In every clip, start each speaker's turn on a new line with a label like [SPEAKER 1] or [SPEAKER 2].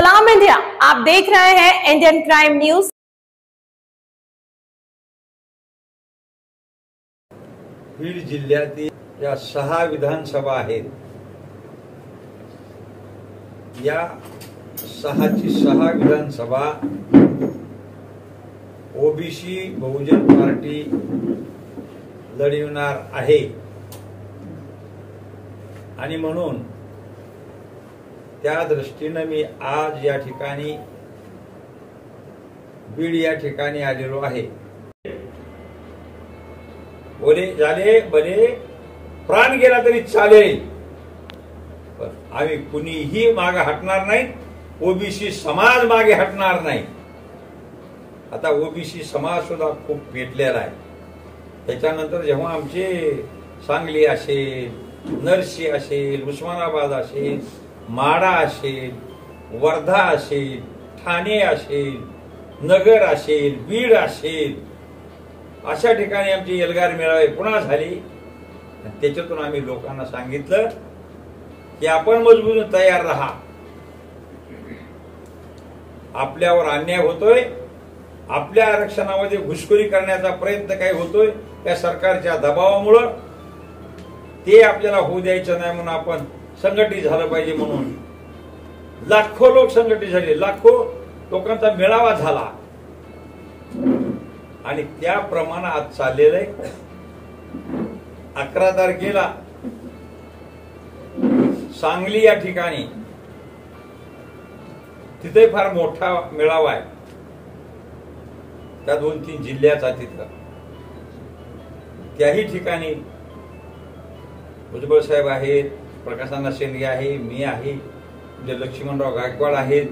[SPEAKER 1] सलाम इंडिया, आप देख रहे हैं इंडियन क्राइम न्यूज।
[SPEAKER 2] बीड जिल्ह्यातील या 6 विधानसभा आहेत। या 6ची 6 विधानसभा ओबीसी बहुजन पार्टी लढविणार आहे आणि म्हणून त्या दृष्टीने मी आज या ठिकाणी बीड या ठिकाणी आलेलो आहे। बोले झाले भले प्राण गेला तरी चालेल, पण आम्ही कुणीही मागे हटणार नाही, ओबीसी समाज मागे हटणार नाही। आता ओबीसी समाज सुद्धा खूप पेटलेला आहे। त्याच्यानंतर जेव्हा आमचे सांगली असेल, नरसी असेल, उस्मानाबाद असेल, माडा असेल, वर्धा असेल, ठाणे असेल, नगर असेल, बीड असेल, अशा ठिकाणी आमची एल्गार मेळावे पुन्हा झाली। त्याच्यातून आम्ही लोकांना सांगितलं की आपण मजबूत तयार राहा, आपल्यावर अन्याय होतोय, आपल्या आरक्षणामध्ये घुसखोरी करण्याचा प्रयत्न काही होतोय, त्या सरकारच्या दबावामुळे ते आपल्याला होऊ द्यायचं नाही, म्हणून आपण संघटित झालं पाहिजे। म्हणून लाखो लोक संघटित झाले, लाखो लोकांचा मेळावा झाला आणि त्याप्रमाणे आज चाललेलं आहे। 11 तारखेला सांगली या ठिकाणी तिथे फार मोठा मेळावा आहे, त्या 2-3 जिल्ह्याचा तिथं। त्याही ठिकाणी भुजबळ साहेब आहेत, प्रकाशअण्णा शेंडगे आहे, मी आहे, लक्ष्मणराव गायकवाड आहेत,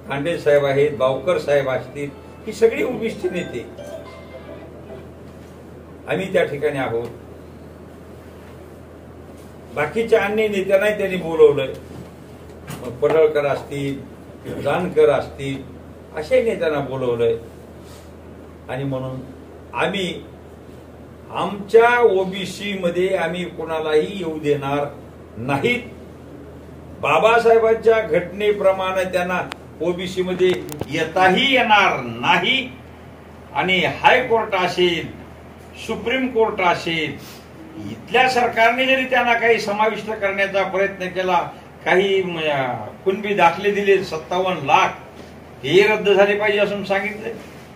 [SPEAKER 2] खांडे साहेब आहेत, बावकर साहेब असतील, ही सगळी ओबीसी नेते आम्ही त्या ठिकाणी आहोत। बाकीच्या अन्य नेत्यांनाही त्यांनी बोलवलंय, मग पडळकर असतील, जानकर असतील, अशाही नेत्यांना बोलवलंय। आणि म्हणून आम्ही आमच्या ओबीसी मध्ये आम्ही कोणालाही येऊ देणार नाहीत। बाबासाहेबांच्या घटनेप्रमाणे त्यांना ओबीसी मध्ये येताही येणार नाही। आणि हायकोर्ट असेल, सुप्रीम कोर्ट असेल, इथल्या सरकारने जरी त्यांना काही समाविष्ट करण्याचा प्रयत्न केला, काही कुणबी दाखले दिले 57 लाख, हे रद्द झाले पाहिजे असं सांगितलं।